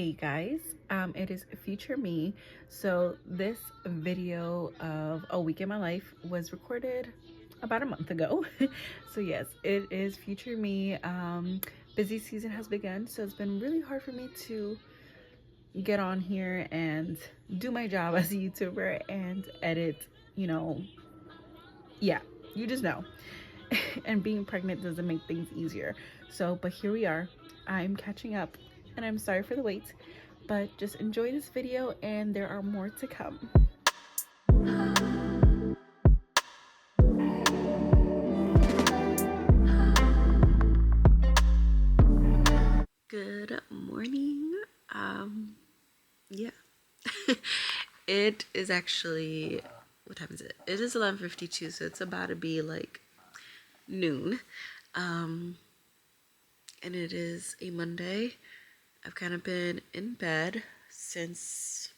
Hey guys, it is future me. So this video of a week in my life was recorded about a month ago. So yes, it is future me. Busy season has begun, so it's been really hard for me to get on here and do my job as a YouTuber and edit, you know, yeah, you just know. And being pregnant doesn't make things easier. So, but here we are. I'm catching up and I'm sorry for the wait, but just enjoy this video and there are more to come. Good morning. Yeah. It is actually, what time is it? It is 11:52, so it's about to be like noon. And it is a Monday. I've kind of been in bed since,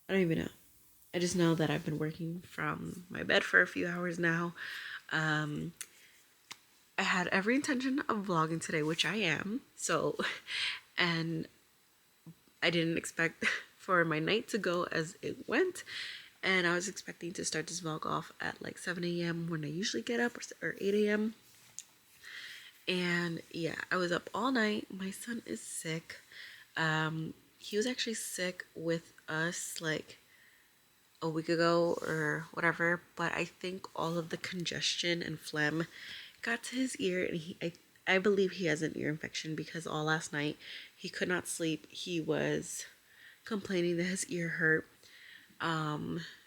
I don't even know. I just know that I've been working from my bed for a few hours now. I had every intention of vlogging today, which I am. So, and I didn't expect for my night to go as it went. And I was expecting to start this vlog off at like 7 a.m. when I usually get up, or 8 a.m. And yeah, I was up all night. My son is sick. He was actually sick with us like a week ago or whatever, but I think all of the congestion and phlegm got to his ear, and I believe he has an ear infection because all last night he could not sleep. He was complaining that his ear hurt.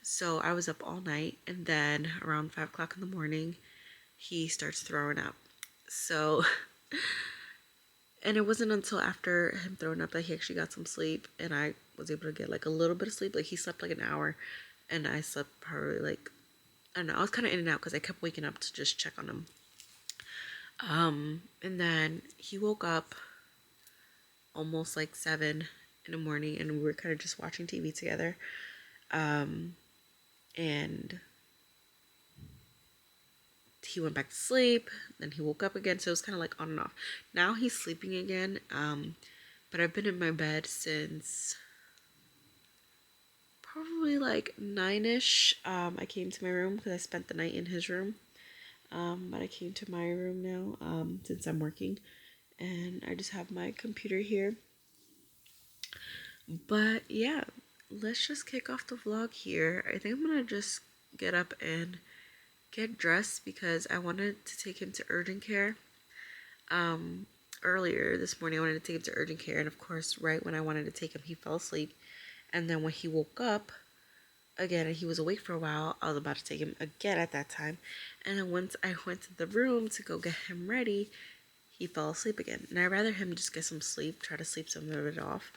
So I was up all night, and then around 5 o'clock in the morning he starts throwing up. So and it wasn't until after him throwing up that he actually got some sleep, and I was able to get like a little bit of sleep. Like he slept like an hour, and I slept probably like, I don't know, I was kind of in and out because I kept waking up to just check on him. And then he woke up almost like 7 in the morning, and we were kind of just watching TV together. And he went back to sleep, then he woke up again, so it was kind of like on and off. Now he's sleeping again, but I've been in my bed since probably like 9ish. I came to my room because I spent the night in his room, but I came to my room now, since I'm working, and I just have my computer here. But yeah, let's just kick off the vlog here. I think I'm gonna just get up and get dressed because I wanted to take him to urgent care. Earlier this morning I wanted to take him to urgent care, and of course right when I wanted to take him he fell asleep, and then when he woke up again and he was awake for a while, I was about to take him again at that time, and then once I went to the room to go get him ready, he fell asleep again. And I'd rather him just get some sleep, try to sleep some of it off.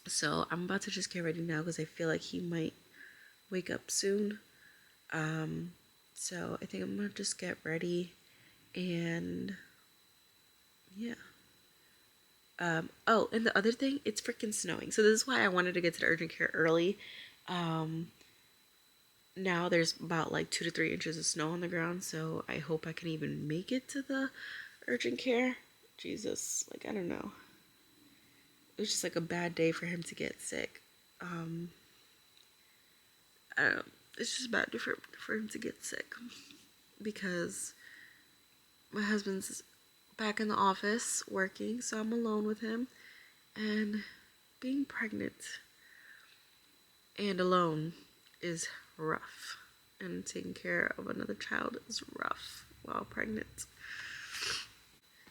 So I'm about to just get ready now because I feel like he might wake up soon. So I think I'm gonna just get ready, and yeah. Oh, and the other thing, it's freaking snowing. So this is why I wanted to get to the urgent care early. Now there's about like 2 to 3 inches of snow on the ground, so I hope I can even make it to the urgent care. Jesus, like, I don't know. It was just like a bad day for him to get sick. I don't know. It's just bad for him to get sick because my husband's back in the office working, so I'm alone with him, and being pregnant and alone is rough, and taking care of another child is rough while pregnant.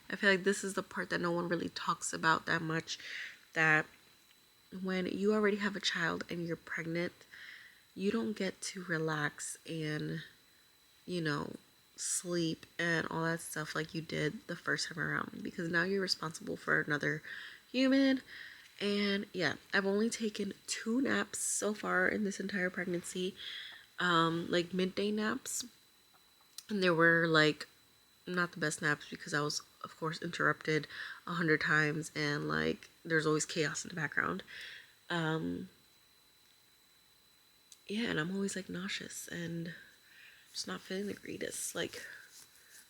I feel like this is the part that no one really talks about that much, that when you already have a child and you're pregnant, you don't get to relax and, you know, sleep and all that stuff like you did the first time around, because now you're responsible for another human. And yeah, I've only taken 2 naps so far in this entire pregnancy, like midday naps, and they were like not the best naps because I was of course interrupted 100 times, and like there's always chaos in the background. Yeah, and I'm always like nauseous and just not feeling the greatest. Like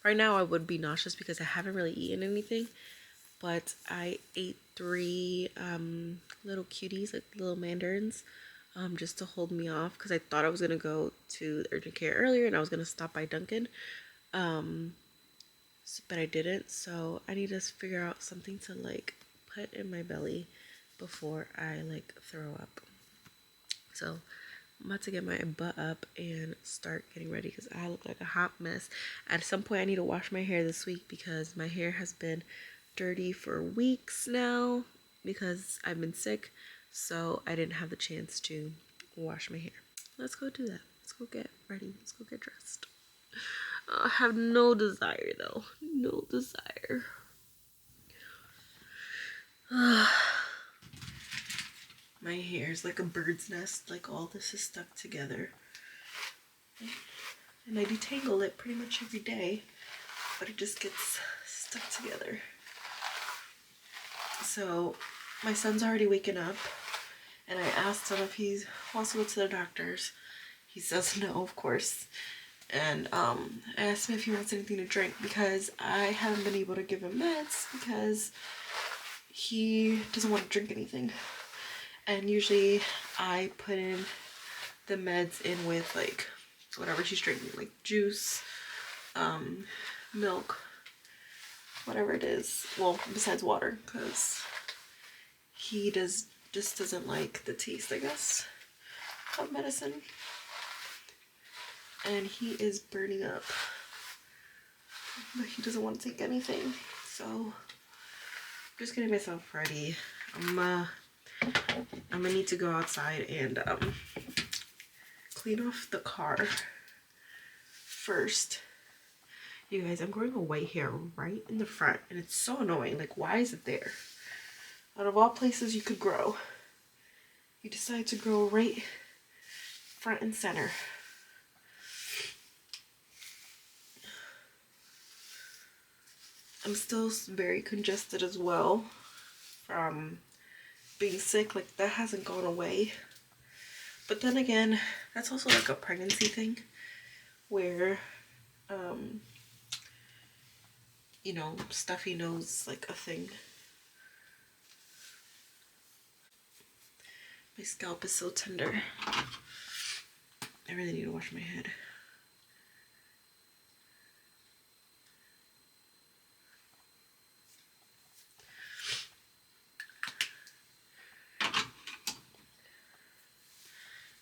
right now I would be nauseous because I haven't really eaten anything, but I ate 3 little cuties, like little mandarins, just to hold me off because I thought I was gonna go to the urgent care earlier and I was gonna stop by Dunkin', but I didn't. So I need to figure out something to like put in my belly before I like throw up. So I'm about to get my butt up and start getting ready because I look like a hot mess. At some point I need to wash my hair this week because my hair has been dirty for weeks now because I've been sick, so I didn't have the chance to wash my hair. Let's go do that. Let's go get ready. Let's go get dressed. I have no desire though. No desire. My hair is like a bird's nest. Like all this is stuck together. And I detangle it pretty much every day, but it just gets stuck together. So my son's already waking up, and I asked him if he wants to go to the doctor's. He says no, of course. And I asked him if he wants anything to drink because I haven't been able to give him meds because he doesn't want to drink anything. And usually I put in the meds in with like whatever she's drinking, like juice, milk, whatever it is. Well, besides water, because he just doesn't like the taste, I guess, of medicine. And he is burning up, but he doesn't want to take anything. So I'm just getting myself ready. I'm gonna need to go outside and clean off the car first. You guys, I'm growing a white hair right in the front, and it's so annoying. Like, why is it there? Out of all places you could grow, you decide to grow right front and center. I'm still very congested as well from being sick. Like, that hasn't gone away. But then again, that's also like a pregnancy thing where, you know, stuffy nose is like a thing. My scalp is so tender. I really need to wash my head.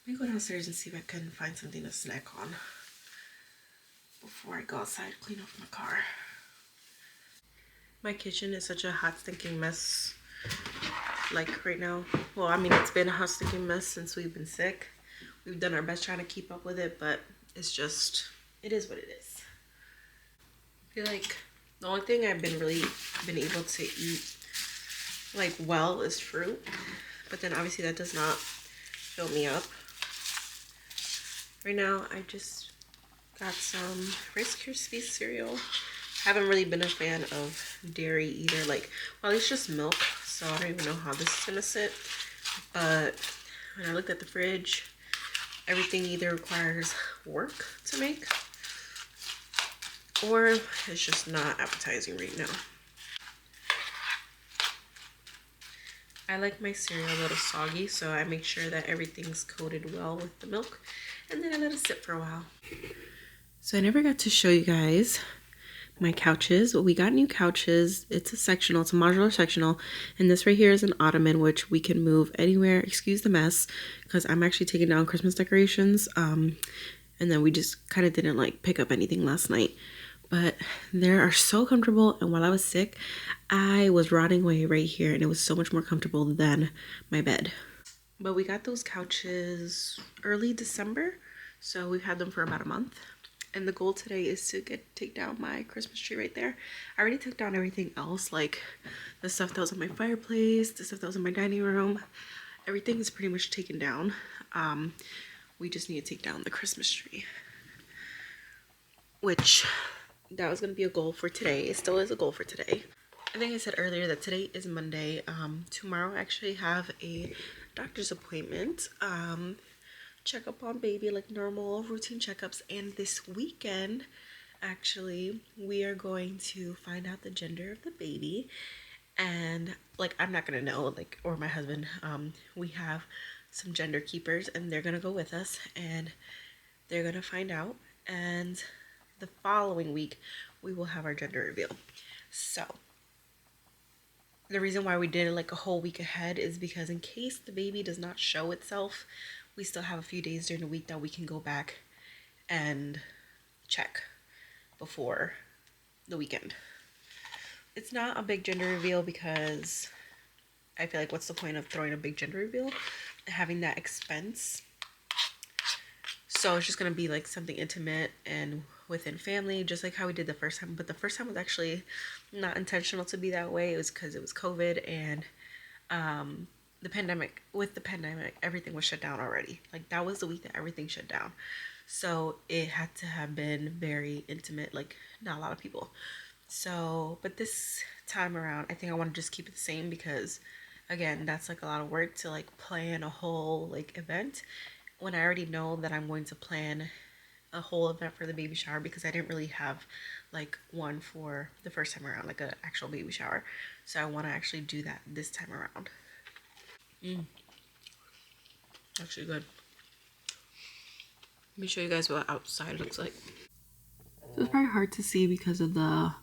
Let me go downstairs and see if I can find something to snack on before I go outside to clean off my car. My kitchen is such a hot stinking mess, like right now. Well, I mean, it's been a hot stinking mess since we've been sick. We've done our best trying to keep up with it, but it's just, it is what it is. I feel like the only thing I've been able to eat like well is fruit, but then obviously that does not fill me up. Right now I just got some Rice Krispies cereal. Haven't really been a fan of dairy either. Like, well, it's just milk, so I don't even know how this is gonna sit. But when I looked at the fridge, everything either requires work to make or it's just not appetizing right now. I like my cereal a little soggy, so I make sure that everything's coated well with the milk, and then I let it sit for a while. So I never got to show you guys my couches. We got new couches. It's a sectional, it's a modular sectional, and this right here is an ottoman which we can move anywhere. Excuse the mess, because I'm actually taking down Christmas decorations, and then we just kind of didn't like pick up anything last night. But they are so comfortable, and while I was sick, I was rotting away right here, and it was so much more comfortable than my bed. But we got those couches early December, so we've had them for about a month. And the goal today is to take down my Christmas tree right there. I already took down everything else, like the stuff that was on my fireplace, the stuff that was in my dining room. Everything is pretty much taken down. We just need to take down the Christmas tree, which that was going to be a goal for today. It still is a goal for today. I think I said earlier that today is Monday. Tomorrow I actually have a doctor's appointment. Check up on baby, like normal routine checkups. And this weekend, actually, we are going to find out the gender of the baby. And like, I'm not gonna know, like, or my husband, we have some gender keepers and they're gonna go with us and they're gonna find out. And the following week we will have our gender reveal. So the reason why we did it like a whole week ahead is because in case the baby does not show itself, we still have a few days during the week that we can go back and check before the weekend. It's not a big gender reveal because I feel like what's the point of throwing a big gender reveal, having that expense. So it's just gonna be like something intimate and within family, just like how we did the first time. But the first time was actually not intentional to be that way. It was because it was COVID and the pandemic. With the pandemic, everything was shut down already. Like that was the week that everything shut down. So it had to have been very intimate, like not a lot of people. So, but this time around, I think I want to just keep it the same because again, that's like a lot of work to like plan a whole like event when I already know that I'm going to plan a whole event for the baby shower because I didn't really have like one for the first time around, like an actual baby shower. So I want to actually do that this time around. Actually good. Let me show you guys what outside looks like. So it's probably hard to see because of the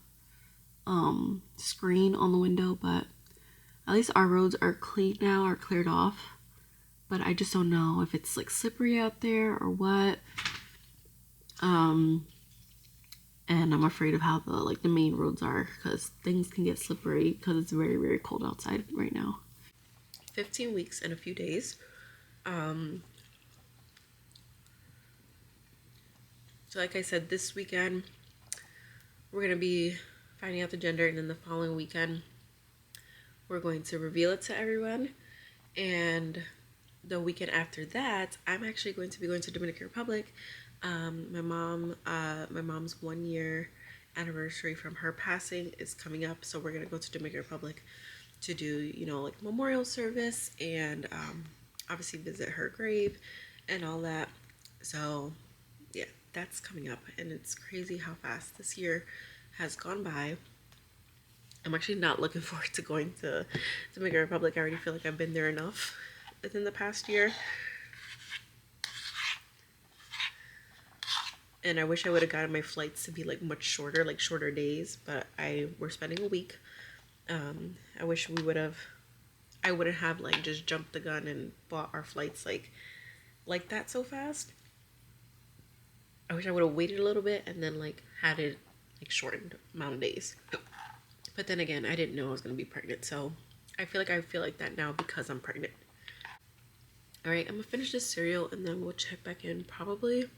screen on the window, but at least our roads are clean now, are cleared off. But I just don't know if it's like slippery out there or what. And I'm afraid of how the main roads are because things can get slippery because it's very, very cold outside right now. 15 weeks and a few days. So like I said, this weekend we're gonna be finding out the gender, and then the following weekend we're going to reveal it to everyone. And the weekend after that, I'm actually going to be going to Dominican Republic. My mom's 1 year anniversary from her passing is coming up, so we're gonna go to Dominican Republic to do, you know, like memorial service and obviously visit her grave and all that. So yeah, that's coming up, and it's crazy how fast this year has gone by. I'm actually not looking forward to going to Dominican Republic. I already feel like I've been there enough within the past year. And I wish I would have gotten my flights to be like much shorter, like shorter days, but we're spending a week. I wish I wouldn't have like just jumped the gun and bought our flights like that so fast. I wish I would have waited a little bit and then like had it like shortened amount of days. But then again, I didn't know I was gonna be pregnant, so I feel like that now because I'm pregnant. All right, I'm gonna finish this cereal and then we'll check back in probably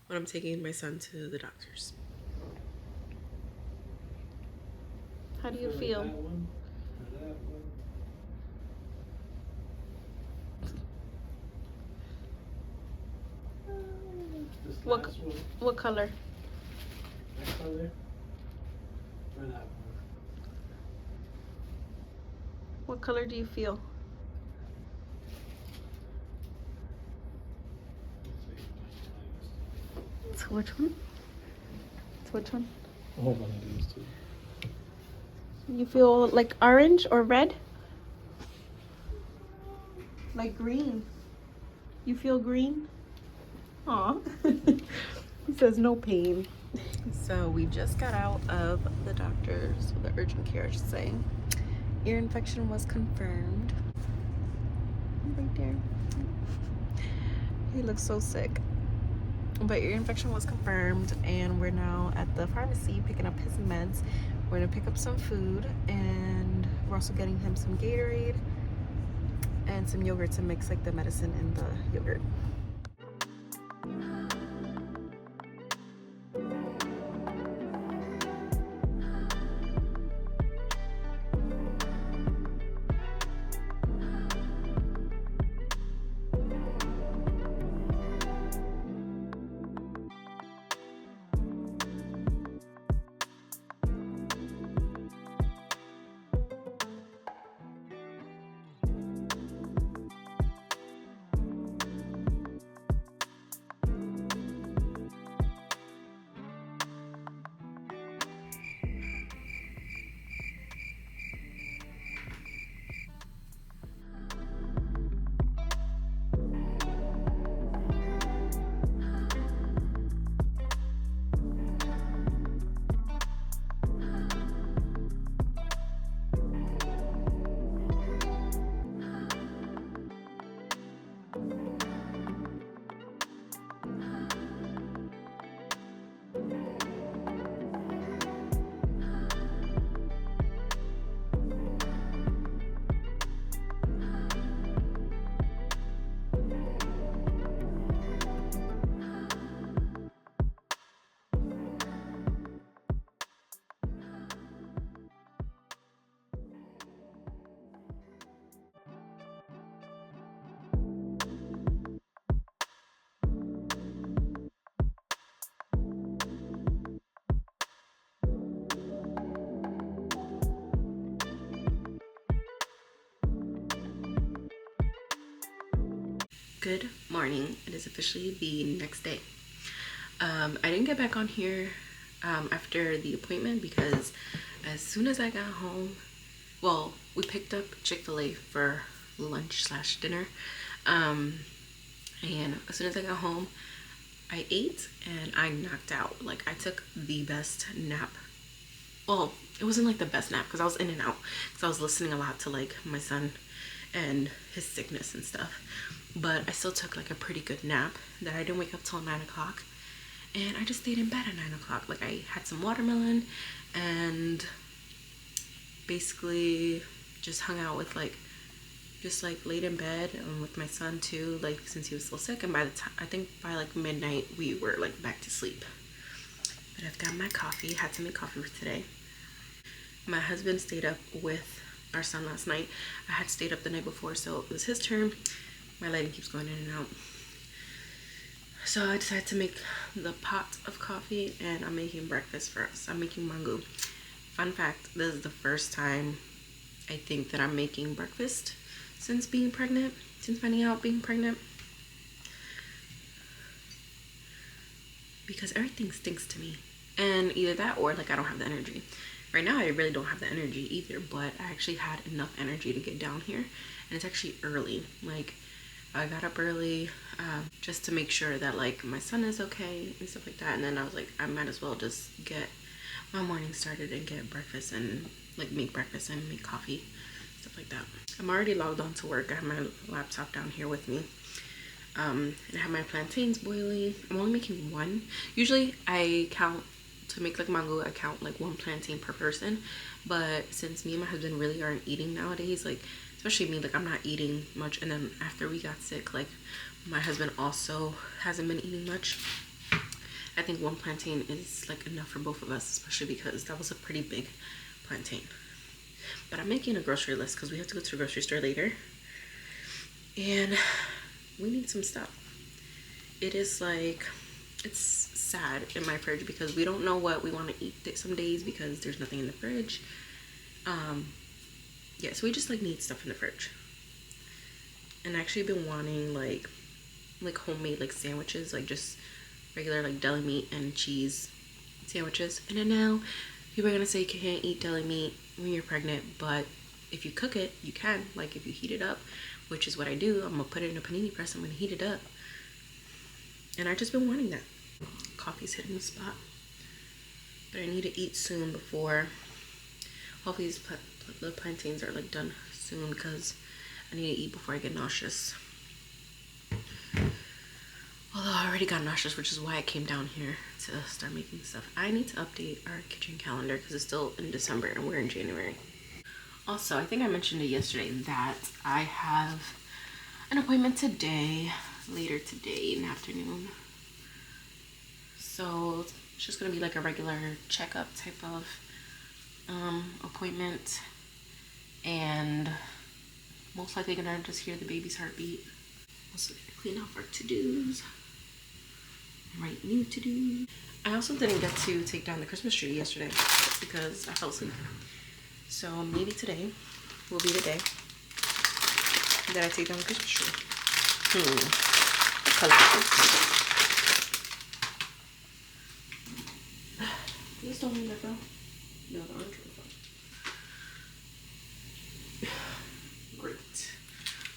when I'm taking my son to the doctor's. How do you feel? What color? That color? Or that one? What color do you feel? So which one? So which one? A whole bunch of these two. You feel like orange or red? Like green. You feel green? Aw. He says no pain. So we just got out of the doctor's, the urgent care, I should say. Ear infection was confirmed. Right there. He looks so sick. But ear infection was confirmed, and we're now at the pharmacy picking up his meds. We're gonna pick up some food, and we're also getting him some Gatorade and some yogurt to mix like the medicine in the yogurt. Good morning. It is officially the next day. I didn't get back on here after the appointment because as soon as I got home, well, we picked up Chick-fil-A for lunch slash dinner. And as soon as I got home, I ate and I knocked out. Like, I took the best nap. Well, it wasn't like the best nap because I was in and out because I was listening a lot to like my son and his sickness and stuff. But I still took like a pretty good nap that I didn't wake up till 9 o'clock. And I just stayed in bed at 9 o'clock. Like, I had some watermelon and basically just hung out with just laid in bed with my son too, like since he was still sick. And by the time, I think by like midnight, we were like back to sleep. But I've got my coffee, had to make coffee for today. My husband stayed up with our son last night. I had stayed up the night before, so it was his turn. My lighting keeps going in and out. So I decided to make the pot of coffee and I'm making breakfast for us. I'm making mango. Fun fact, this is the first time I think that I'm making breakfast since being pregnant, since finding out being pregnant. Because everything stinks to me. And either that or like I don't have the energy. Right now I really don't have the energy either, but I actually had enough energy to get down here. And it's actually early. Like, I got up early just to make sure that like my son is okay and stuff like that. And then I was like, I might as well just get my morning started and get breakfast and like make breakfast and make coffee, stuff like that. I'm already logged on to work. I have my laptop down here with me. And I have my plantains boiling. I'm only making one. Usually I count to make like mango, I count like one plantain per person. But since me and my husband really aren't eating nowadays, like especially me, like I'm not eating much. And then after we got sick, like my husband also hasn't been eating much. I think one plantain is like enough for both of us, especially because that was a pretty big plantain. But I'm making a grocery list because we have to go to the grocery store later. And we need some stuff. It is like, it's sad in my fridge because we don't know what we want to eat some days because there's nothing in the fridge. Yeah, so we just like need stuff in the fridge. And I actually been wanting like homemade like sandwiches, like just regular like deli meat and cheese sandwiches. And then now people are gonna say you can't eat deli meat when you're pregnant, but if you cook it, you can. Like if you heat it up, which is what I do, I'm gonna put it in a panini press, I'm gonna heat it up. And I've just been wanting that. Coffee's hitting the spot. But I need to eat soon before, hopefully the plantains are like done soon because I need to eat before I get nauseous. Although I already got nauseous, which is why I came down here to start making stuff. I need to update our kitchen calendar because it's still in December and we're in January. Also, I think I mentioned it yesterday that I have an appointment today, later today in the afternoon. So it's just gonna be like a regular checkup type of appointment, and most likely gonna just hear the baby's heartbeat. Also gonna clean off our to-dos, write new to-dos. I also didn't get to take down the Christmas tree yesterday because I fell asleep. So maybe today will be the day that I take down the Christmas tree. What color is this? This don't mean that fell. No, the orange one fell. Great.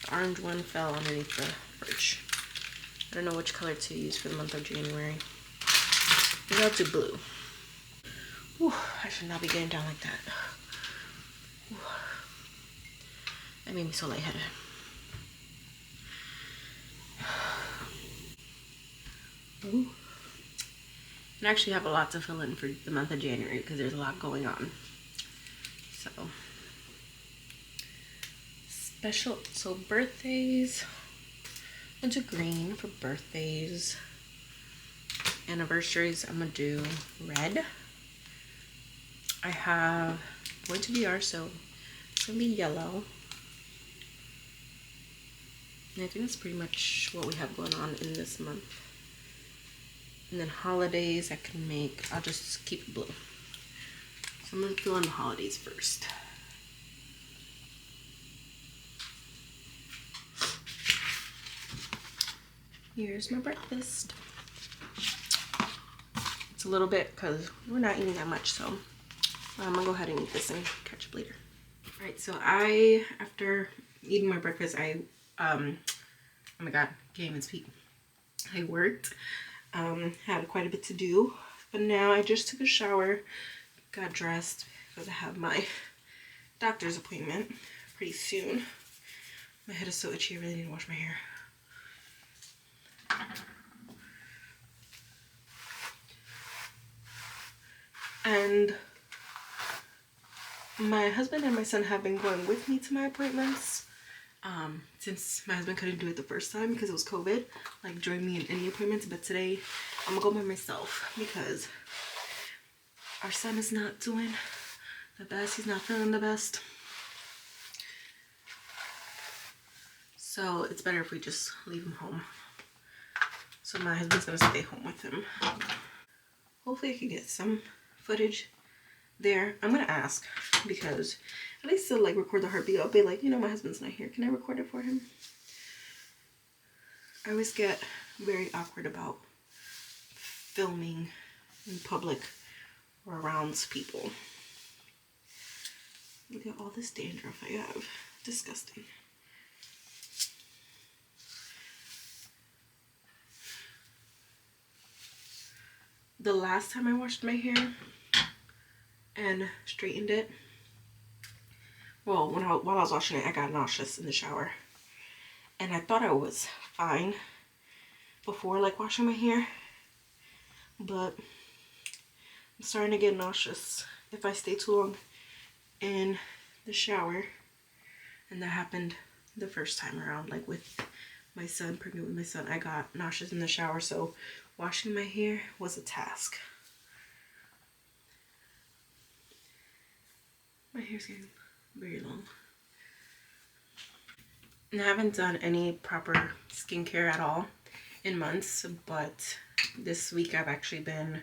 The orange one fell underneath the fridge. I don't know which color to use for the month of January. Maybe I'll do blue. Whew, I should not be getting down like that. Whew. That made me so lightheaded. Ooh. And I actually have a lot to fill in for the month of January because there's a lot going on. So birthdays, I'm gonna do green for birthdays. Anniversaries, I'm gonna do red. I have going to VR, so it's gonna be yellow. And I think that's pretty much what we have going on in this month. And then holidays, I'll just keep it blue. So I'm gonna fill in the holidays first. Here's my breakfast. It's a little bit because we're not eating that much, so I'm gonna go ahead and eat this and catch up later. All right, so after eating my breakfast, oh my god, can't even speak. I worked, had quite a bit to do, but now I just took a shower, got dressed because I have my doctor's appointment pretty soon. My head is so itchy, I really need to wash my hair. And my husband and my son have been going with me to my appointments. Since my husband couldn't do it the first time because it was COVID, like join me in any appointments, but today I'm gonna go by myself because our son is not doing the best. He's not feeling the best. So it's better if we just leave him home. So my husband's gonna stay home with him. Hopefully I can get some footage there. I'm gonna ask because at least to like record the heartbeat. I'll be like, you know, my husband's not here. Can I record it for him? I always get very awkward about filming in public or around people. Look at all this dandruff I have. Disgusting. The last time I washed my hair and straightened it, well, while I was washing it, I got nauseous in the shower. And I thought I was fine before like washing my hair, but I'm starting to get nauseous if I stay too long in the shower. And that happened the first time around, like with my son, pregnant with my son. I got nauseous in the shower, so washing my hair was a task. My hair's getting very long. And I haven't done any proper skincare at all in months, but this week I've actually been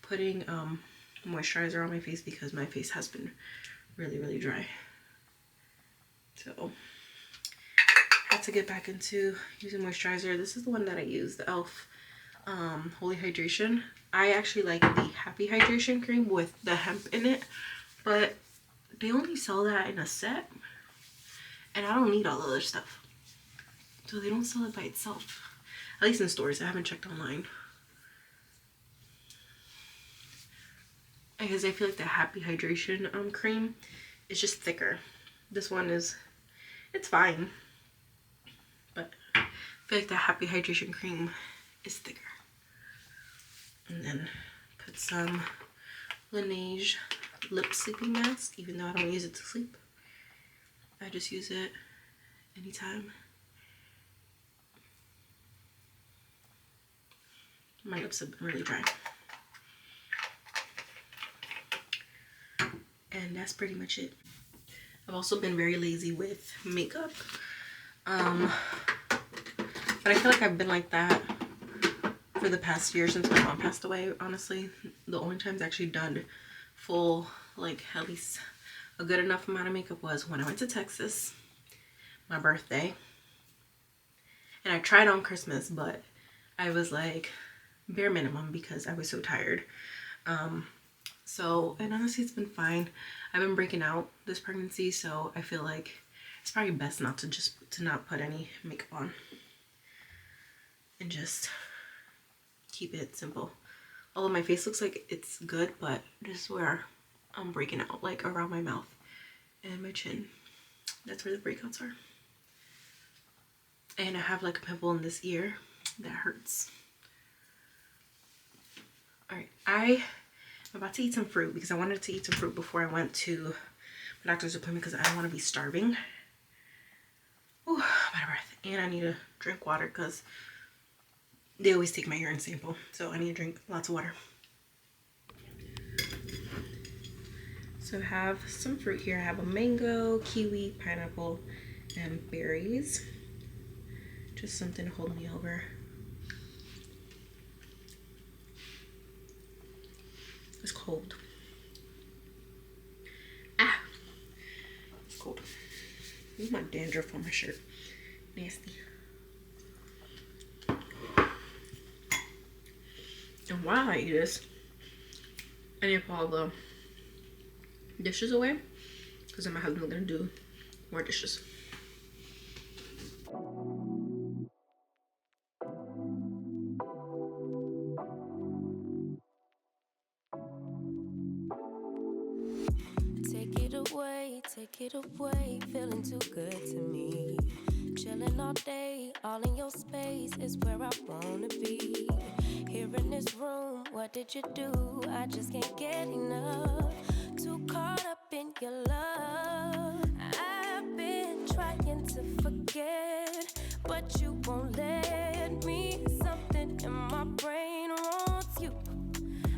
putting moisturizer on my face because my face has been really dry. So I had to get back into using moisturizer. This is the one that I use, the e.l.f. Holy Hydration. I actually like the Happy Hydration cream with the hemp in it, but they only sell that in a set and I don't need all the other stuff, so they don't sell it by itself, at least in stores. I haven't checked online because I feel like the Happy Hydration cream is just thicker. This one is, it's fine, but I feel like the Happy Hydration cream is thicker. And then put some Laneige lip sleeping mask, even though I don't use it to sleep. I just use it anytime. My lips have been really dry. And that's pretty much it. I've also been very lazy with makeup. But I feel like I've been like that for the past year since my mom passed away, honestly. The only times I actually done full, like at least a good enough amount of makeup was when I went to Texas, my birthday. And I tried on Christmas, but I was like bare minimum because I was so tired. And honestly it's been fine. I've been breaking out this pregnancy, so I feel like it's probably best not to not put any makeup on and just keep it simple. Although my face looks like it's good, but this is where I'm breaking out, like around my mouth and my chin. That's where the breakouts are. And I have like a pimple in this ear that hurts. Alright, I'm about to eat some fruit because I wanted to eat some fruit before I went to my doctor's appointment because I don't want to be starving. Ooh, I'm out of breath. And I need to drink water because they always take my urine sample, so I need to drink lots of water. So I have some fruit here. I have a mango, kiwi, pineapple, and berries. Just something to hold me over. It's cold. Ah! It's cold. This is my dandruff on my shirt. Nasty. And while I eat this, I need to put all the dishes away because then my husband's gonna do more dishes. Take it away, feeling too good to me. Chilling all day, all in your space is where I wanna be. Here in this room, what did you do? I just can't get enough. Too caught up in your love. I've been trying to forget, but you won't let me. Something in my brain wants you.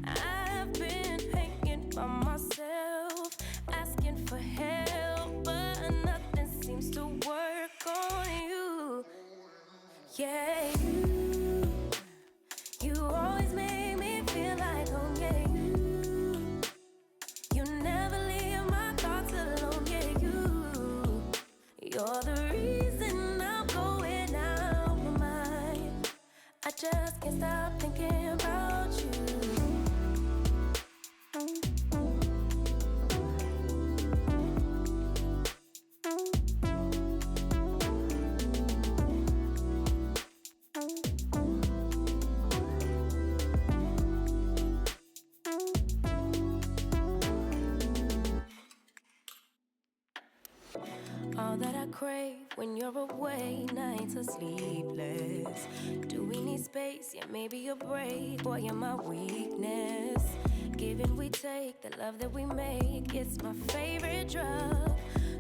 I've been hanging by myself, asking for help, but nothing seems to work on you. Yeah, you always make me feel like home. Yeah, you never leave my thoughts alone. Yeah, you're the reason I'm going out my mind. I just can't stop thinking about you. All that I crave when you're away, nights are sleepless. Do we need space? Yeah, maybe a break. Boy, you're my weakness. Give and we take, the love that we make, it's my favorite drug.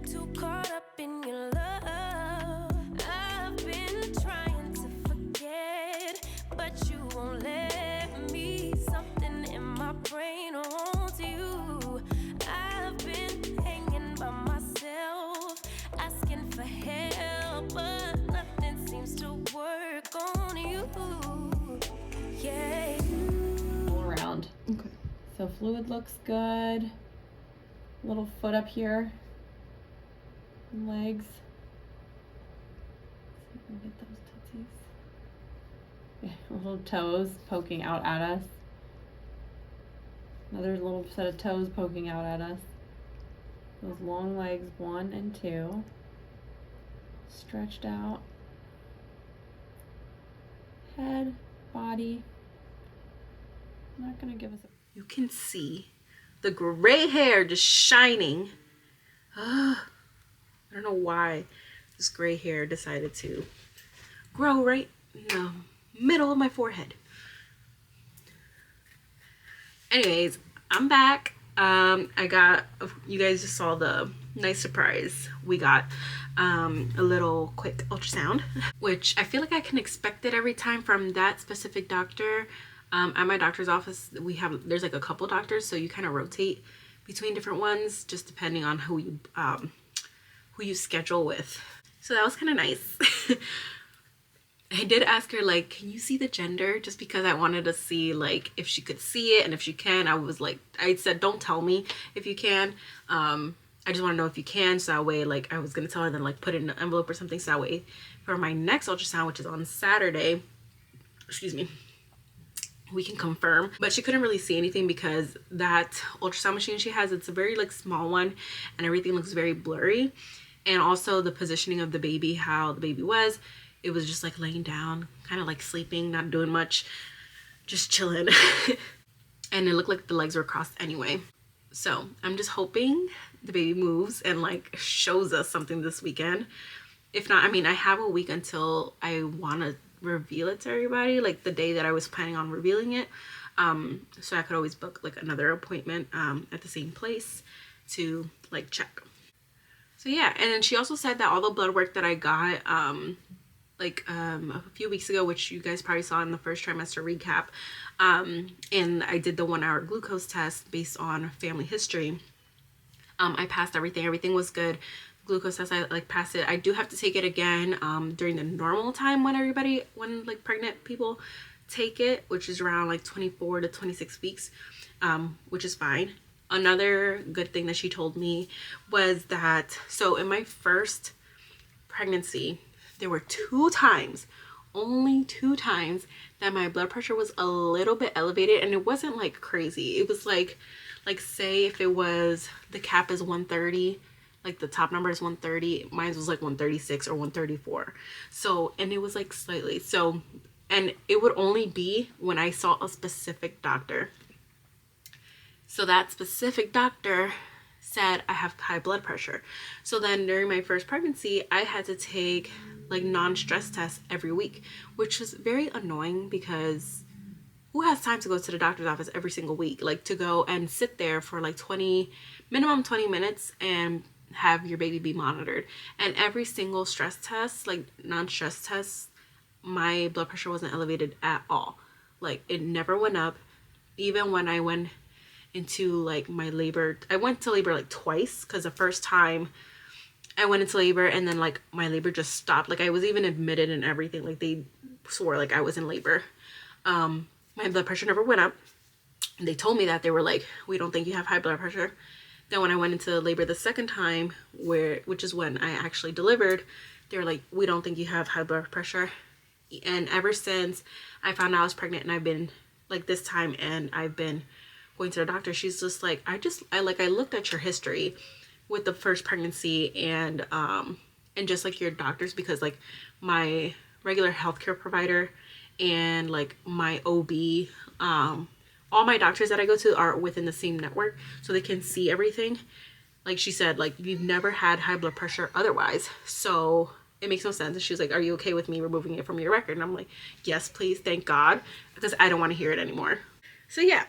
Too caught up in your love. I've been trying to forget, but you won't let me. Something in my brain wants you. I've been hanging by myself, asking for help, but nothing seems to work on you. Yeah. All around. Okay. So fluid looks good. Little foot up here. Legs. See if we can get those tootsies. Yeah, little toes poking out at us. Another little set of toes poking out at us. Those long legs, 1 and 2. Stretched out. Head, body. I'm not gonna give us a... You can see the gray hair just shining. I don't know why this gray hair decided to grow right in the middle of my forehead. Anyways, I'm back. You guys just saw the nice surprise. We got a little quick ultrasound, which I feel like I can expect it every time from that specific doctor. At my doctor's office, there's like a couple doctors, so you kind of rotate between different ones, just depending on who you schedule with. So that was kind of nice. I did ask her, like, can you see the gender? Just because I wanted to see, like, if she could see it, and if she can. I said, don't tell me if you can. I just want to know if you can, so that way, like, I was gonna tell her, then, like, put it in an envelope or something, so that way for my next ultrasound, which is on Saturday, we can confirm. But she couldn't really see anything because that ultrasound machine she has, it's a very, like, small one, and everything looks very blurry. And also the positioning of the baby, how the baby was, it was just like laying down, kind of like sleeping, not doing much, just chilling. And it looked like the legs were crossed anyway. So I'm just hoping the baby moves and like shows us something this weekend. If not, I mean, I have a week until I want to reveal it to everybody, like the day that I was planning on revealing it. So I could always book like another appointment at the same place to like check. So yeah, and then she also said that all the blood work that I got a few weeks ago, which you guys probably saw in the first trimester recap, and I did the 1-hour glucose test based on family history. I passed everything was good. Glucose test, I like passed it. I do have to take it again during the normal time when like pregnant people take it, which is around like 24 to 26 weeks, which is fine. Another good thing that she told me was that, so in my first pregnancy, there were 2 times only 2 times that my blood pressure was a little bit elevated, and it wasn't like crazy. It was like say if it was, the cap is 130, like the top number is 130, mine was like 136 or 134. So, and it was like slightly. So, and it would only be when I saw a specific doctor. So that specific doctor said I have high blood pressure. So then during my first pregnancy, I had to take like non-stress tests every week, which was very annoying because who has time to go to the doctor's office every single week? Like to go and sit there for like minimum 20 minutes and have your baby be monitored. And every single stress test, like non-stress tests, my blood pressure wasn't elevated at all. Like it never went up. Even when I went into like my labor, I went to labor like twice, because the first time I went into labor and then like my labor just stopped. Like I was even admitted and everything. Like they swore like I was in labor. My blood pressure never went up. And they told me that, they were like, we don't think you have high blood pressure. Then when I went into labor the second time, which is when I actually delivered, they were like, we don't think you have high blood pressure. And ever since I found out I was pregnant, and I've been like this time, and I've been going to the doctor, she's just like, I looked at your history with the first pregnancy and just like your doctors, because like my regular healthcare provider and like my OB, all my doctors that I go to are within the same network, so they can see everything. Like she said, like you've never had high blood pressure otherwise, so it makes no sense. And she was like, are you okay with me removing it from your record? And I'm like, yes, please, thank God, because I don't want to hear it anymore. So yeah,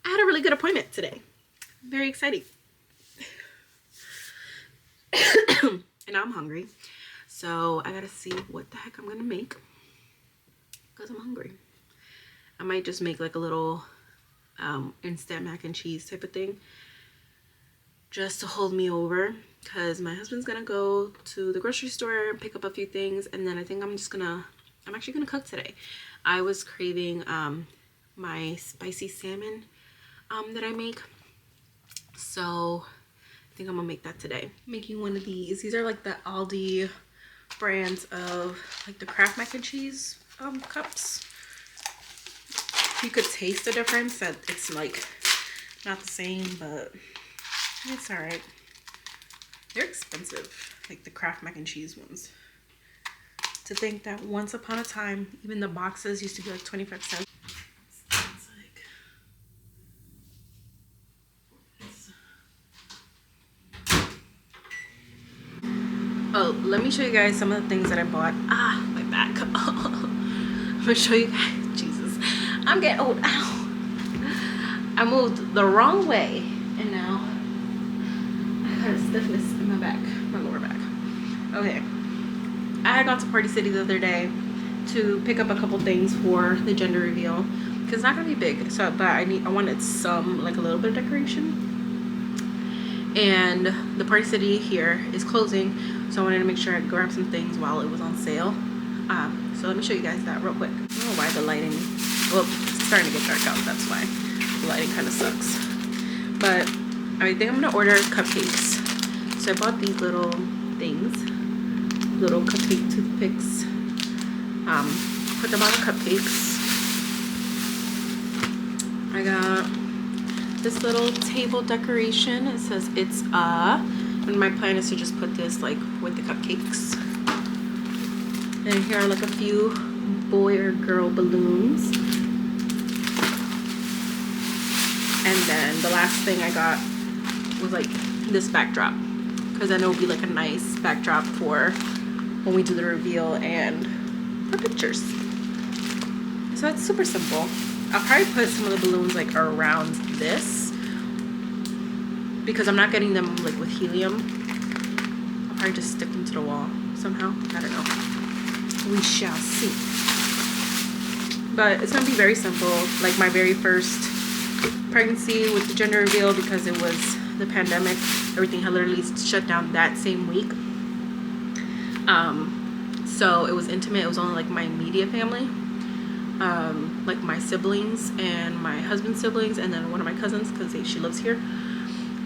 I had a really good appointment today. Very exciting. And now I'm hungry, so I gotta see what the heck I'm gonna make, because I'm hungry. I might just make like a little instant mac and cheese type of thing, just to hold me over, because my husband's gonna go to the grocery store and pick up a few things, and then I think I'm actually gonna cook today. I was craving my spicy salmon that I make, so I think I'm gonna make that today. Making one of these. These are like the Aldi brands of like the Kraft mac and cheese cups. You could taste the difference, that it's like not the same, but it's all right. They're expensive, like the Kraft mac and cheese ones. To think that once upon a time, even the boxes used to be like 25 cents. Oh, let me show you guys some of the things that I bought. My back. I'm gonna show you guys. Jesus, I'm getting old. Ow. I moved the wrong way, and now I got a stiffness in my back, my lower back. Okay, I got to Party City the other day to pick up a couple things for the gender reveal, because it's not gonna be big. So, but I wanted some, like a little bit of decoration. And the Party City here is closing, so I wanted to make sure I grabbed some things while it was on sale. So let me show you guys that real quick. I don't know why the lighting, well, it's starting to get dark out, that's why the lighting kind of sucks. But I think I'm gonna order cupcakes. So I bought these little things, little cupcake toothpicks. Put them on the cupcakes. I got this little table decoration. It says it's and my plan is to just put this like with the cupcakes. And here are like a few boy or girl balloons. And then the last thing I got was like this backdrop, because then it will be like a nice backdrop for when we do the reveal and for pictures. So it's super simple. I'll probably put some of the balloons like around this, because I'm not getting them like with helium. I'll probably just stick them to the wall somehow. I don't know. We shall see. But it's gonna be very simple, like my very first pregnancy with the gender reveal, because it was the pandemic. Everything had literally shut down that same week. So it was intimate. It was only like my immediate family. Like my siblings and my husband's siblings, and then one of my cousins, because she lives here,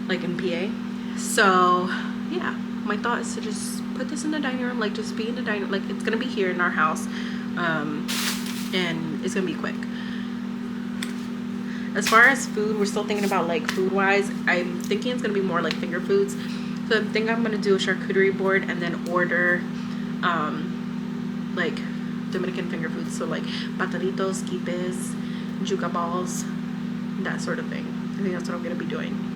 like in PA. So yeah, my thought is to just put this in the dining room, like just be in the dining, like it's gonna be here in our house, and it's gonna be quick. As far as food, we're still thinking about like food wise. I'm thinking it's gonna be more like finger foods. So I think I'm gonna do a charcuterie board and then order like Dominican finger foods. So like pataditos, quipes, yuca balls, that sort of thing. I think that's what I'm gonna be doing.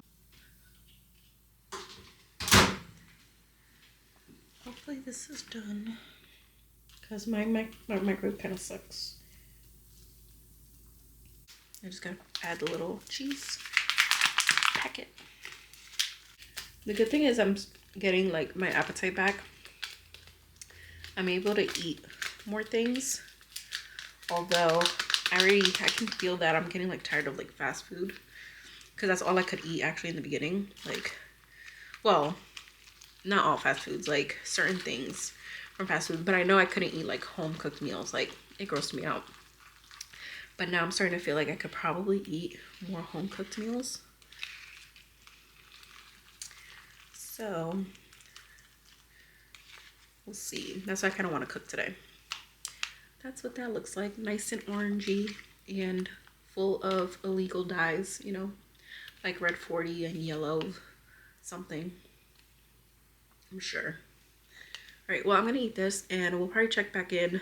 Hopefully this is done, because my microwave kind of sucks. I just gotta add the little cheese packet. The good thing is I'm getting like my appetite back. I'm able to eat more things, although I can feel that I'm getting like tired of like fast food, because that's all I could eat actually in the beginning. Like, well, not all fast foods, like certain things from fast food, but I know I couldn't eat like home cooked meals. Like, it grossed me out. But now I'm starting to feel like I could probably eat more home cooked meals. So we'll see. That's what I kind of want to cook today. That's what that looks like. Nice and orangey and full of illegal dyes, you know, like red 40 and yellow something, I'm sure. All right, well, I'm going to eat this and we'll probably check back in.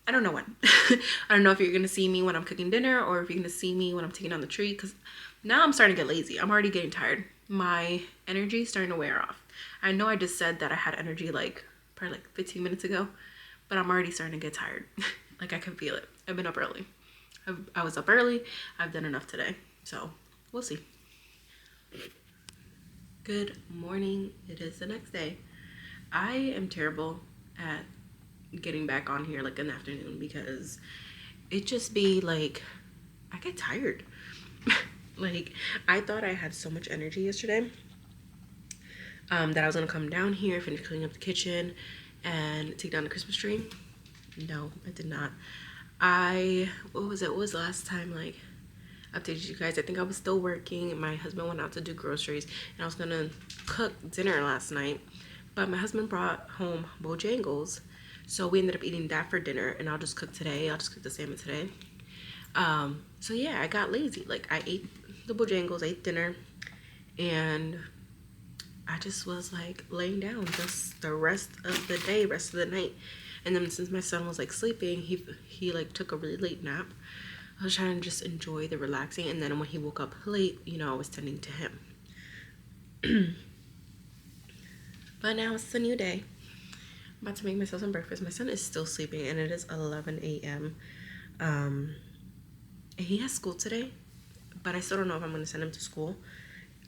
I don't know when. I don't know if you're going to see me when I'm cooking dinner or if you're going to see me when I'm taking down the tree, because now I'm starting to get lazy. I'm already getting tired. My energy is starting to wear off. I know I just said that I had energy like probably like 15 minutes ago, but I'm already starting to get tired. Like, I can feel it. I've been up early. I was up early. I've done enough today. So we'll see. Good morning. It is the next day. I am terrible at getting back on here like in the afternoon, because it just be like I get tired. Like, I thought I had so much energy yesterday that I was gonna come down here, finish cleaning up the kitchen and take down the Christmas tree. No, I did not. What was the last time like I updated you guys? I think I was still working. My husband went out to do groceries and I was gonna cook dinner last night, but my husband brought home Bojangles. So we ended up eating that for dinner, and I'll just cook today. I'll just cook the salmon today. So yeah, I got lazy. Like, I ate the Bojangles, ate dinner, and I just was like laying down just the rest of the day, rest of the night. And then since my son was like sleeping, he like took a really late nap. I was trying to just enjoy the relaxing, and then when he woke up late, you know, I was tending to him. But now it's a new day. I'm about to make myself some breakfast. My son is still sleeping and it is 11 a.m. And he has school today, but I still don't know if I'm going to send him to school.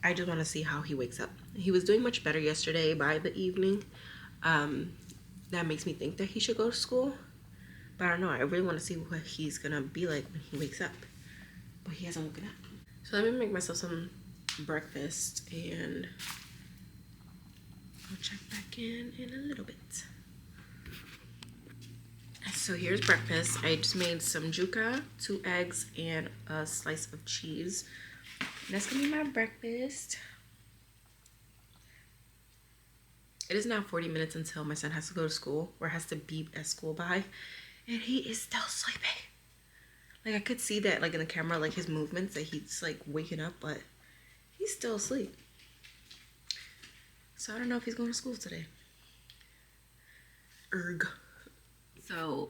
I just want to see how he wakes up. He was doing much better yesterday by the evening. That makes me think that he should go to school. But I don't know. I really want to see what he's going to be like when he wakes up. But he hasn't woken up. So let me make myself some breakfast and I'll check back in a little bit. So here's breakfast. I just made some juca, 2 eggs, and a slice of cheese. That's gonna be my breakfast. It is now 40 minutes until my son has to go to school, or has to be at school by, and he is still sleeping. Like, I could see that like in the camera, like his movements, that he's like waking up, but he's still asleep. So I don't know if he's going to school today. Erg. So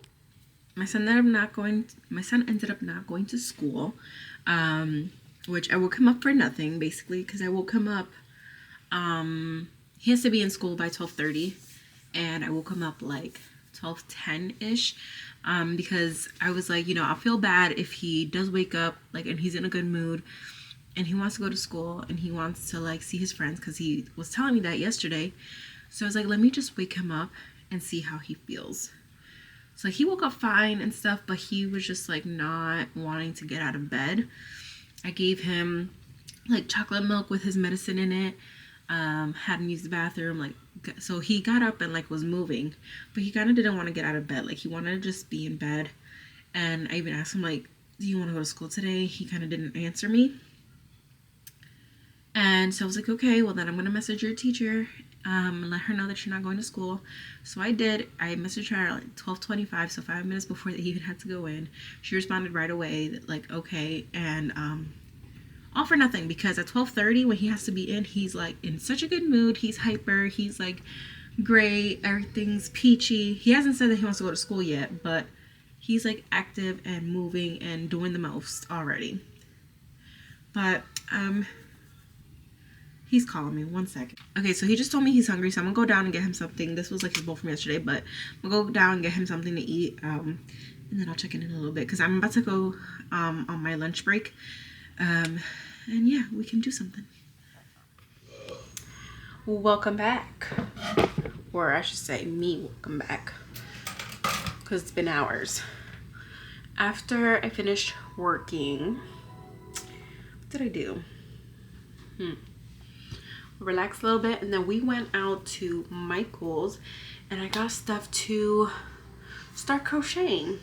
my son ended up not going to school, which I woke him up for nothing, basically, because I woke him up. He has to be in school by 12:30, and I woke him up like 12:10-ish, because I was like, you know, I'll feel bad if he does wake up like and he's in a good mood and he wants to go to school and he wants to like see his friends, because he was telling me that yesterday. So I was like, let me just wake him up and see how he feels. So he woke up fine and stuff, but he was just like not wanting to get out of bed. I gave him like chocolate milk with his medicine in it. Had him use the bathroom, like, so he got up and like was moving, but he kind of didn't want to get out of bed. Like, he wanted to just be in bed. And I even asked him like, do you want to go to school today? He kind of didn't answer me. And so I was like, okay, well then I'm gonna message your teacher let her know that you're not going to school. So I did. I messaged her at like 12:25, so 5 minutes before they even had to go in. She responded right away, like, okay. And all for nothing, because at 12:30 when he has to be in, he's like in such a good mood. He's hyper. He's like great. Everything's peachy. He hasn't said that he wants to go to school yet, but he's like active and moving and doing the most already. But he's calling me. 1 second. Okay, so he just told me he's hungry, so I'm gonna go down and get him something. This was like his bowl from yesterday, but I'm gonna go down and get him something to eat, and then I'll check in a little bit because I'm about to go on my lunch break, and yeah, we can do something. Welcome back, or I should say me welcome back, because it's been hours. After I finished working, what did I do? Relax a little bit, and then we went out to Michael's and I got stuff to start crocheting.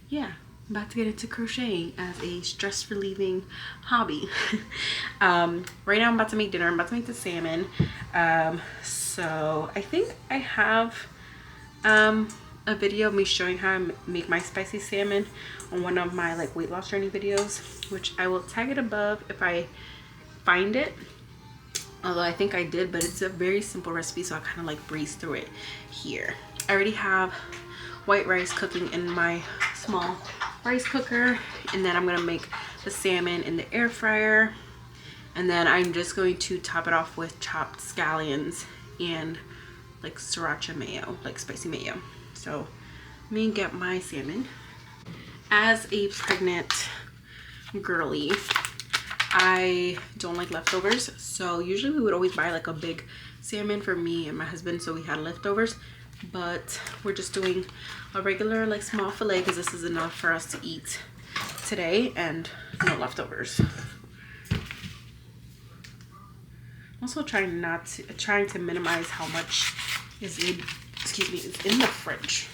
Yeah, I'm about to get into crocheting as a stress relieving hobby. Right now I'm about to make dinner. I'm about to make the salmon. So I think I have a video of me showing how I make my spicy salmon on one of my like weight loss journey videos, which I will tag it above if I find it. Although I think I did, but it's a very simple recipe, so I kind of like breeze through it here. I already have white rice cooking in my small rice cooker, and then I'm gonna make the salmon in the air fryer, and then I'm just going to top it off with chopped scallions and like sriracha mayo, like spicy mayo. So let me get my salmon. As a pregnant girly, I don't like leftovers, so usually we would always buy like a big salmon for me and my husband, so we had leftovers. But we're just doing a regular like small fillet because this is enough for us to eat today, and no leftovers. Also trying to minimize how much is in the fridge,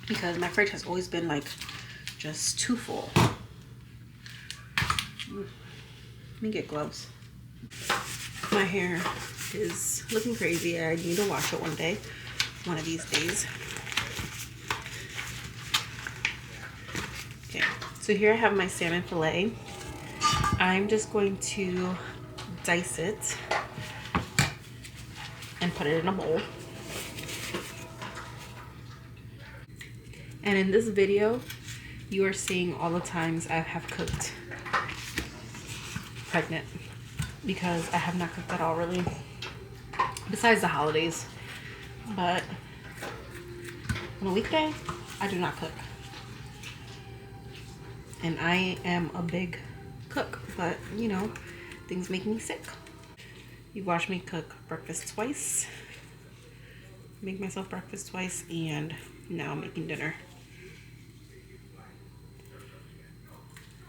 because my fridge has always been like just too full. Let me get gloves. My hair is looking crazy. I need to wash it one of these days. Okay, so here I have my salmon fillet. I'm just going to dice it and put it in a bowl. And in this video, you are seeing all the times I have cooked pregnant, because I have not cooked at all really, besides the holidays. But on a weekday, I do not cook. And I am a big cook, but you know, things make me sick. You watch me cook breakfast twice, make myself breakfast twice, and now I'm making dinner.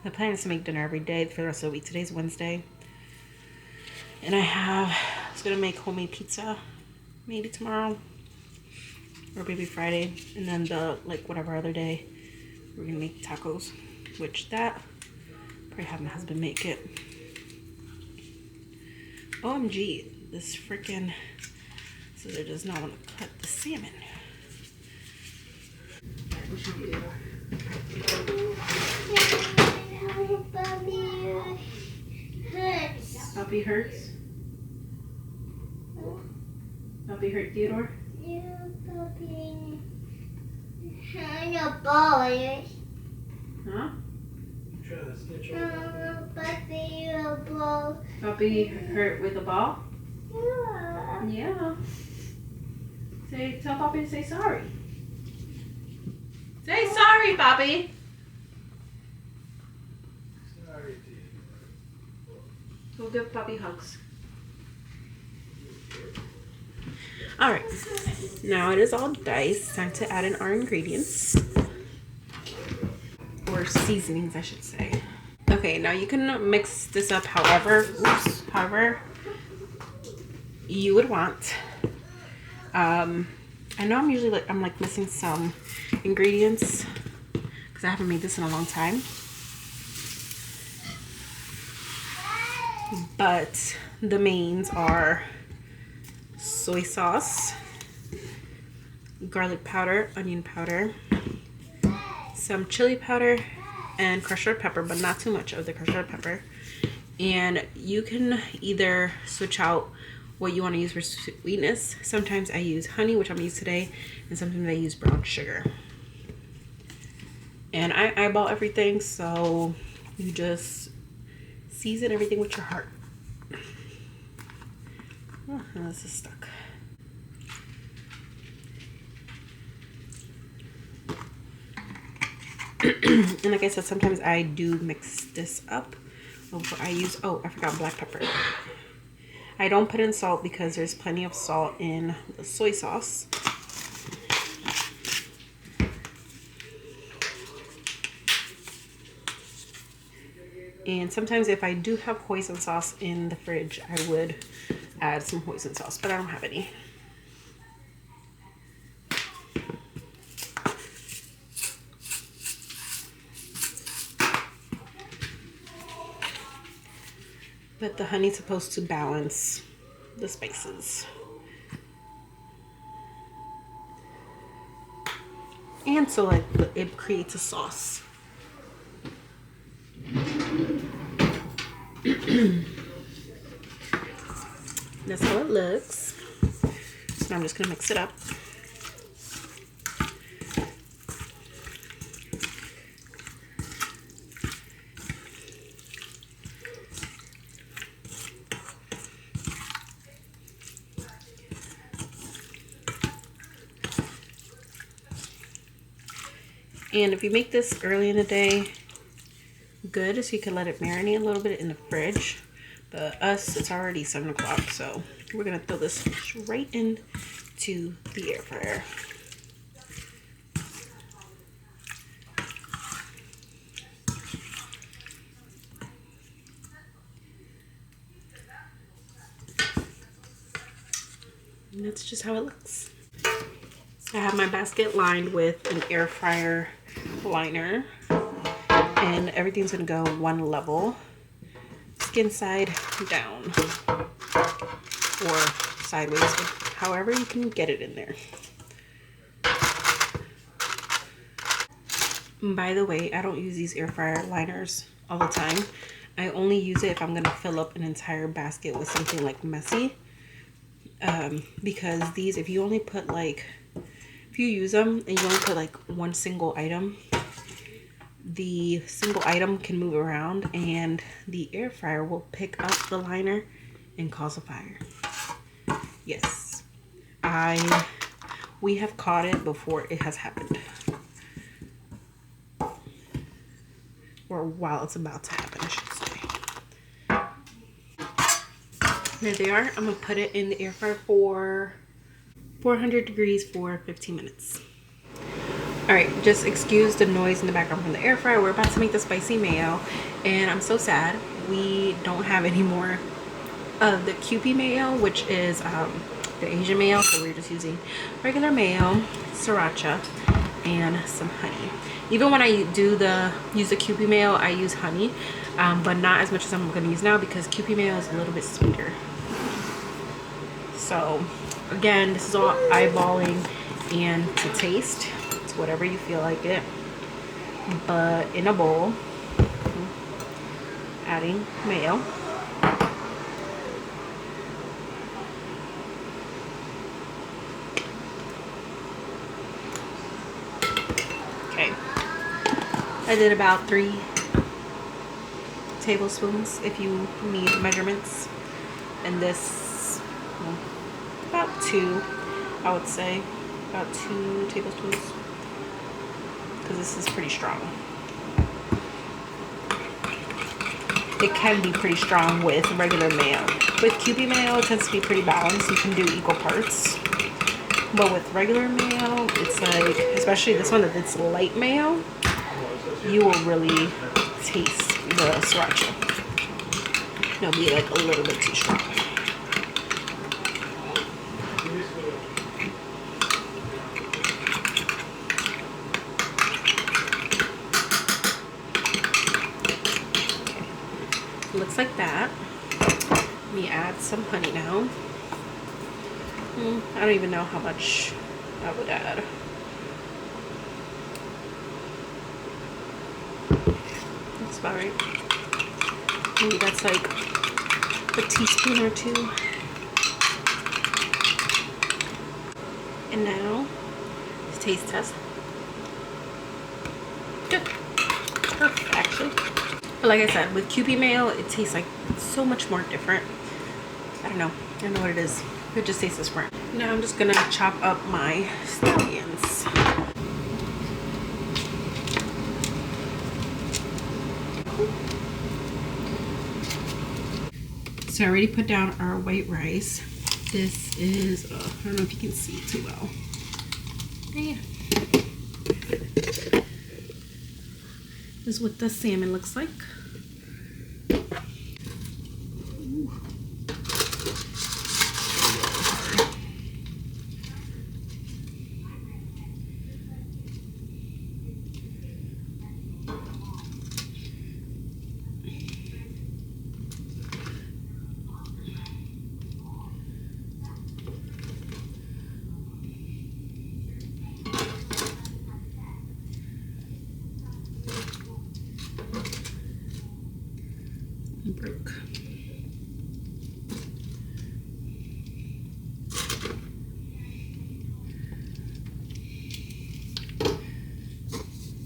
The plan is to make dinner every day for the rest of the week. Today's Wednesday. And I was going to make homemade pizza maybe tomorrow or maybe Friday. And then whatever other day, we're going to make tacos, which that, probably have my husband make it. OMG, this freaking scissor does not want to cut the salmon. What should we do? Puppy hurts. Puppy hurt, Theodore? Yeah, puppy. And a ball. Huh? Trying to stitch over. Puppy, a ball. Puppy hurt with a ball? Yeah. Yeah. Tell Puppy to say sorry. Say sorry, Puppy. Sorry, dude. We'll give Puppy hugs. Alright, now it is all diced. Time to add in our ingredients. Or seasonings, I should say. Okay, now you can mix this up however you would want. I know I'm usually I'm missing some ingredients because I haven't made this in a long time. But the mains are soy sauce, garlic powder, onion powder, some chili powder, and crushed red pepper, but not too much of the crushed red pepper. And you can either switch out what you want to use for sweetness. Sometimes I use honey, which I'm gonna use today, and sometimes I use brown sugar. And I eyeball everything, so you just season everything with your heart. Oh, this is stuck. And like I said, sometimes I do mix this up. I use, oh, I forgot black pepper. I don't put in salt because there's plenty of salt in the soy sauce. And sometimes if I do have hoisin sauce in the fridge, I would add some hoisin sauce, but I don't have any. But the honey's supposed to balance the spices. And so like it creates a sauce. That's how it looks. So now I'm just gonna mix it up. And if you make this early in the day, good, so you can let it marinate a little bit in the fridge. But us, it's already 7 o'clock, so we're gonna throw this right into the air fryer. And that's just how it looks. So I have my basket lined with an air fryer liner, and everything's gonna go one level, skin side down or sideways, however you can get it in there. By the way, I don't use these air fryer liners all the time. I only use it if I'm gonna fill up an entire basket with something like messy. Because these, if you only put like, if you use them and you only put like one single item, the single item can move around and the air fryer will pick up the liner and cause a fire. Yes, we have caught it before it has happened, or while it's about to happen, I should say. There they are. I'm gonna put it in the air fryer for 400 degrees for 15 minutes. All right, just excuse the noise in the background from the air fryer. We're about to make the spicy mayo, and I'm so sad we don't have any more of the Kewpie mayo, which is the Asian mayo, so we're just using regular mayo, sriracha, and some honey. Even when I use the Kewpie mayo, I use honey, but not as much as I'm gonna use now because Kewpie mayo is a little bit sweeter. So again, this is all eyeballing and to taste. It's whatever you feel like it. But in a bowl, adding mayo. Okay. I did about 3 tablespoons if you need measurements. And this, well, about 2, I would say. About 2 tablespoons. Because this is pretty strong. It can be pretty strong with regular mayo. With Kewpie mayo, it tends to be pretty balanced. You can do equal parts. But with regular mayo, it's like, especially this one, that it's light mayo, you will really taste the sriracha. It'll be like a little bit too strong. Looks like that. Let me add some honey now. I don't even know how much I would add. That's about right. Maybe that's like a teaspoon or two. And now, taste test. Good. Perfect, actually. But like I said, with Kewpie mayo, it tastes like so much more different. I don't know what it is. It just tastes different. Now I'm just gonna chop up my scallions. So I already put down our white rice. This is, I don't know if you can see it too well. Yeah. This is what the salmon looks like. Broke.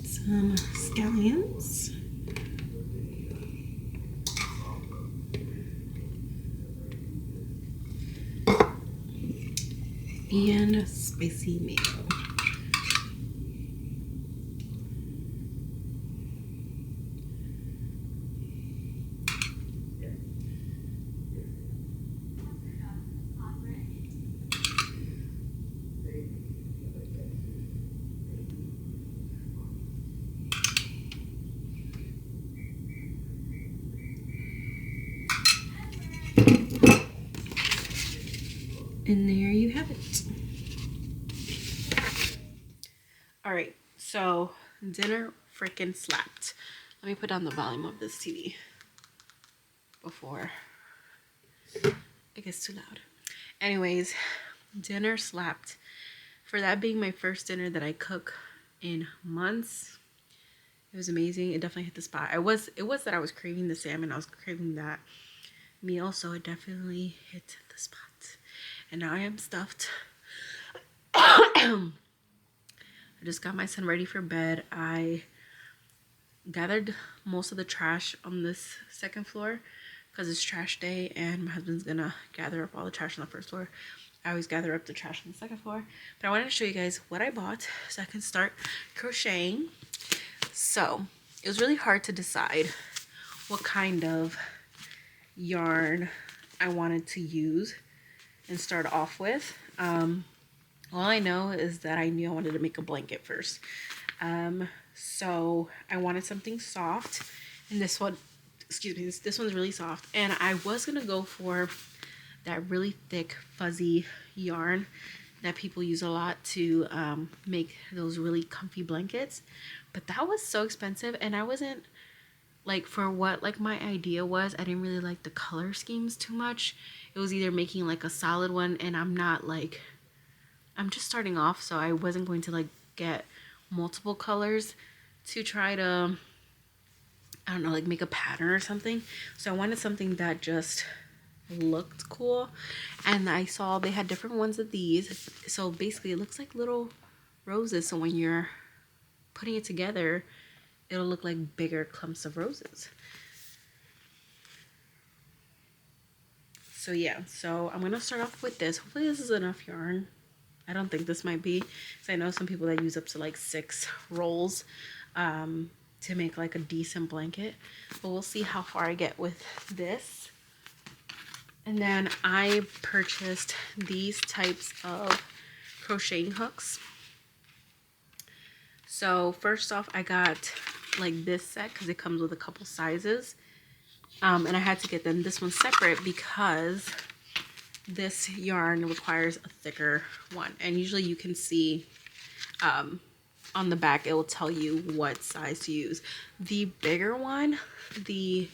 Some scallions. And spicy mayo. And there you have it. All right, so dinner freaking slapped. Let me put down the volume of this TV before it gets too loud. Anyways, dinner slapped. For that being my first dinner that I cook in months, it was amazing. It definitely hit the spot. It was that I was craving the salmon. I was craving that meal, so it definitely hit the spot. And now I am stuffed. I just got my son ready for bed. I gathered most of the trash on this second floor because it's trash day and my husband's gonna gather up all the trash on the first floor. I always gather up the trash on the second floor. But I wanted to show you guys what I bought so I can start crocheting. So it was really hard to decide what kind of yarn I wanted to use and start off with. All I know is that I knew I wanted to make a blanket first. So I wanted something soft, and this one, excuse me, this one's really soft. And I was gonna go for that really thick fuzzy yarn that people use a lot to make those really comfy blankets, but that was so expensive, and I wasn't like, for what like my idea was, I didn't really like the color schemes too much. It was either making like a solid one, and I'm just starting off, so I wasn't going to like get multiple colors to try to, I don't know, like make a pattern or something. So I wanted something that just looked cool, and I saw they had different ones of these. So basically it looks like little roses, so when you're putting it together, it'll look like bigger clumps of roses. So yeah, so I'm gonna start off with this. Hopefully this is enough yarn. I don't think this might be, because I know some people that use up to like 6 rolls to make like a decent blanket, but we'll see how far I get with this. And then I purchased these types of crocheting hooks. So first off, I got like this set because it comes with a couple sizes, and I had to get them this one separate because this yarn requires a thicker one, and usually you can see on the back it will tell you what size to use. The bigger one, the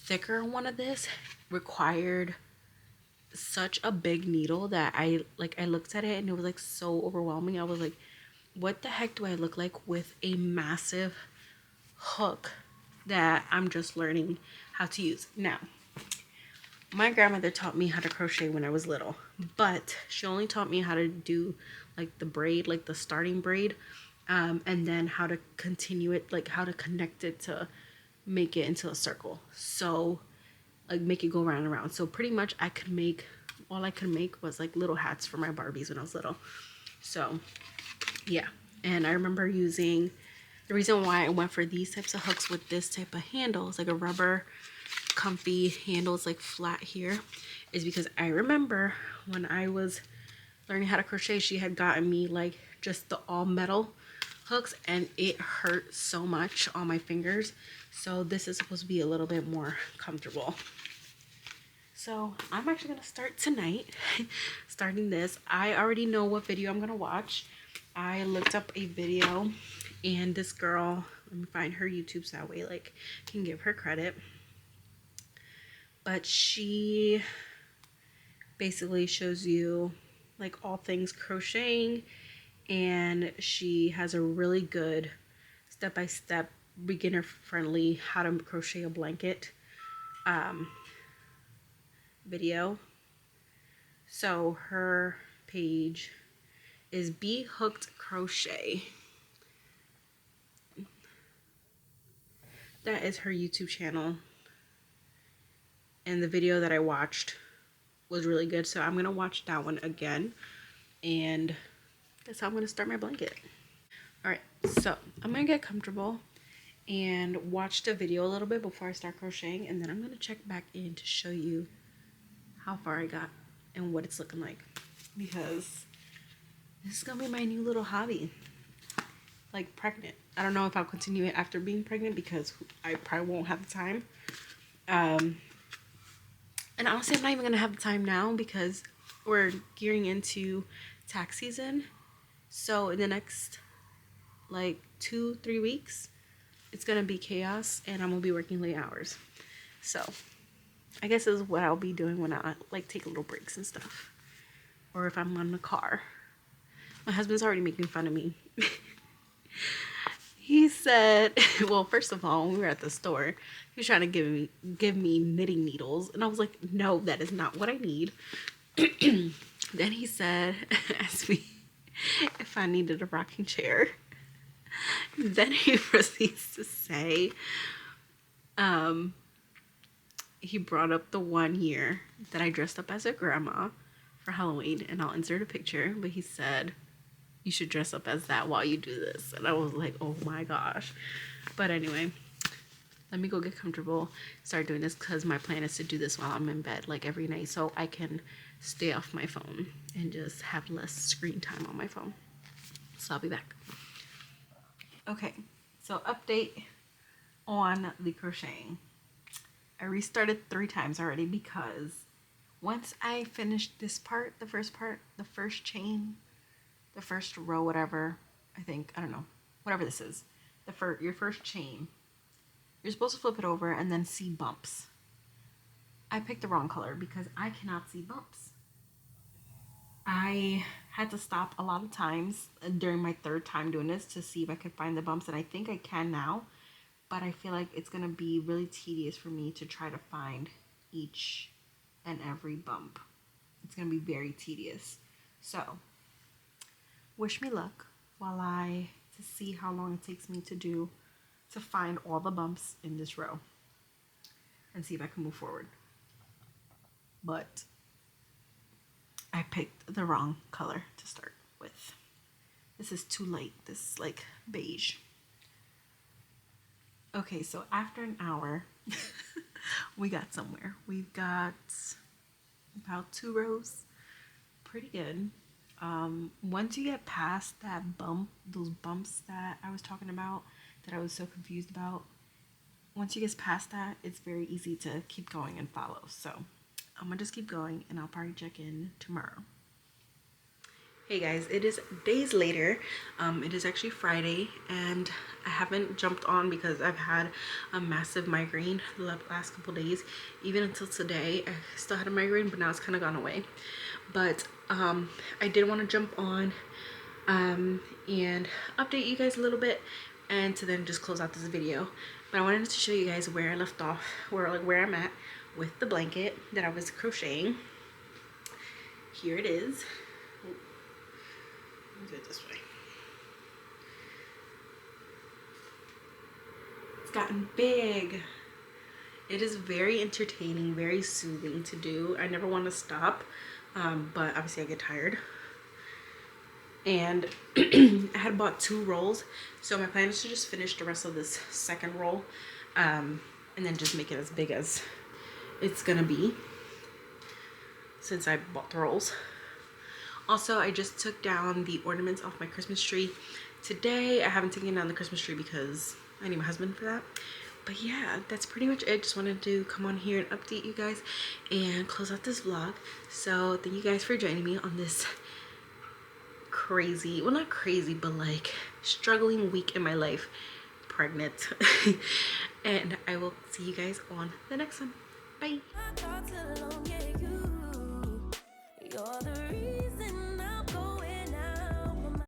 thicker one of this required such a big needle that I looked at it and it was like so overwhelming. I was like, what the heck do I look like with a massive hook that I'm just learning how to use now? My grandmother taught me how to crochet when I was little, but she only taught me how to do like the braid, like the starting braid, and then how to continue it, like how to connect it to make it into a circle. So like make it go round and round. So pretty much all I could make was like little hats for my Barbies when I was little. So yeah. And I remember using, the reason why I went for these types of hooks with this type of handle, it's like a rubber comfy handle, it's like flat here, is because I remember when I was learning how to crochet, she had gotten me like just the all metal hooks and it hurt so much on my fingers. So this is supposed to be a little bit more comfortable. So I'm actually gonna start tonight. Starting this, I already know what video I'm gonna watch. I looked up a video and this girl, let me find her YouTube so that way like can give her credit. But she basically shows you like all things crocheting, and she has a really good step-by-step beginner friendly how to crochet a blanket video. So her page is Be Hooked Crochet. That is her YouTube channel, and the video that I watched was really good, so I'm gonna watch that one again, and that's how I'm gonna start my blanket. All right, so I'm gonna get comfortable and watch the video a little bit before I start crocheting, and then I'm gonna check back in to show you how far I got and what it's looking like, because this is gonna be my new little hobby, like pregnant. I don't know if I'll continue it after being pregnant because I probably won't have the time. And honestly, I'm not even gonna have the time now because we're gearing into tax season. So in the next like 2-3 weeks, it's gonna be chaos and I'm gonna be working late hours. So I guess this is what I'll be doing when I like take little breaks and stuff, or if I'm on the car. My husband's already making fun of me. He said, well, first of all, when we were at the store, he was trying to give me knitting needles, and I was like, no, that is not what I need. Then he said, asked me if I needed a rocking chair. Then he proceeds to say, he brought up the one year that I dressed up as a grandma for Halloween, and I'll insert a picture, but he said, you should dress up as that while you do this. And I was like, oh my gosh. But anyway, let me go get comfortable, start doing this, because my plan is to do this while I'm in bed like every night so I can stay off my phone and just have less screen time on my phone. So I'll be back. Okay, so update on the crocheting. I restarted 3 times already because once I finished this part, the first chain, the first row, whatever, I don't know, whatever this is, your first chain, you're supposed to flip it over and then see bumps. I picked the wrong color because I cannot see bumps. I had to stop a lot of times during my 3rd time doing this to see if I could find the bumps, and I think I can now, but I feel like it's gonna be really tedious for me to try to find each and every bump. It's gonna be very tedious. So wish me luck to see how long it takes me to find all the bumps in this row and see if I can move forward. But I picked the wrong color to start with. This is too light, this is like beige. Okay, so after an hour, we got somewhere. We've got about 2 rows, pretty good. Once you get past those bumps that I was talking about, that I was so confused about, once you get past that, it's very easy to keep going and follow. So I'm gonna just keep going and I'll probably check in tomorrow. Hey guys, it is days later. It is actually Friday and I haven't jumped on because I've had a massive migraine the last couple days. Even until today, I still had a migraine, but now it's kind of gone away. But I did want to jump on and update you guys a little bit and to then just close out this video. But I wanted to show you guys where I left off, where I'm at with the blanket that I was crocheting. Here it is. Do it this way. It's gotten big. It is very entertaining, very soothing to do. I never want to stop, but obviously I get tired. And I had bought 2 rolls, so my plan is to just finish the rest of this second roll, and then just make it as big as it's gonna be since I bought the rolls. Also, I just took down the ornaments off my Christmas tree today. I haven't taken down the Christmas tree because I need my husband for that. But yeah, that's pretty much it. Just wanted to come on here and update you guys and close out this vlog. So thank you guys for joining me on this crazy, well not crazy, but like struggling week in my life, pregnant. And I will see you guys on the next one. Bye.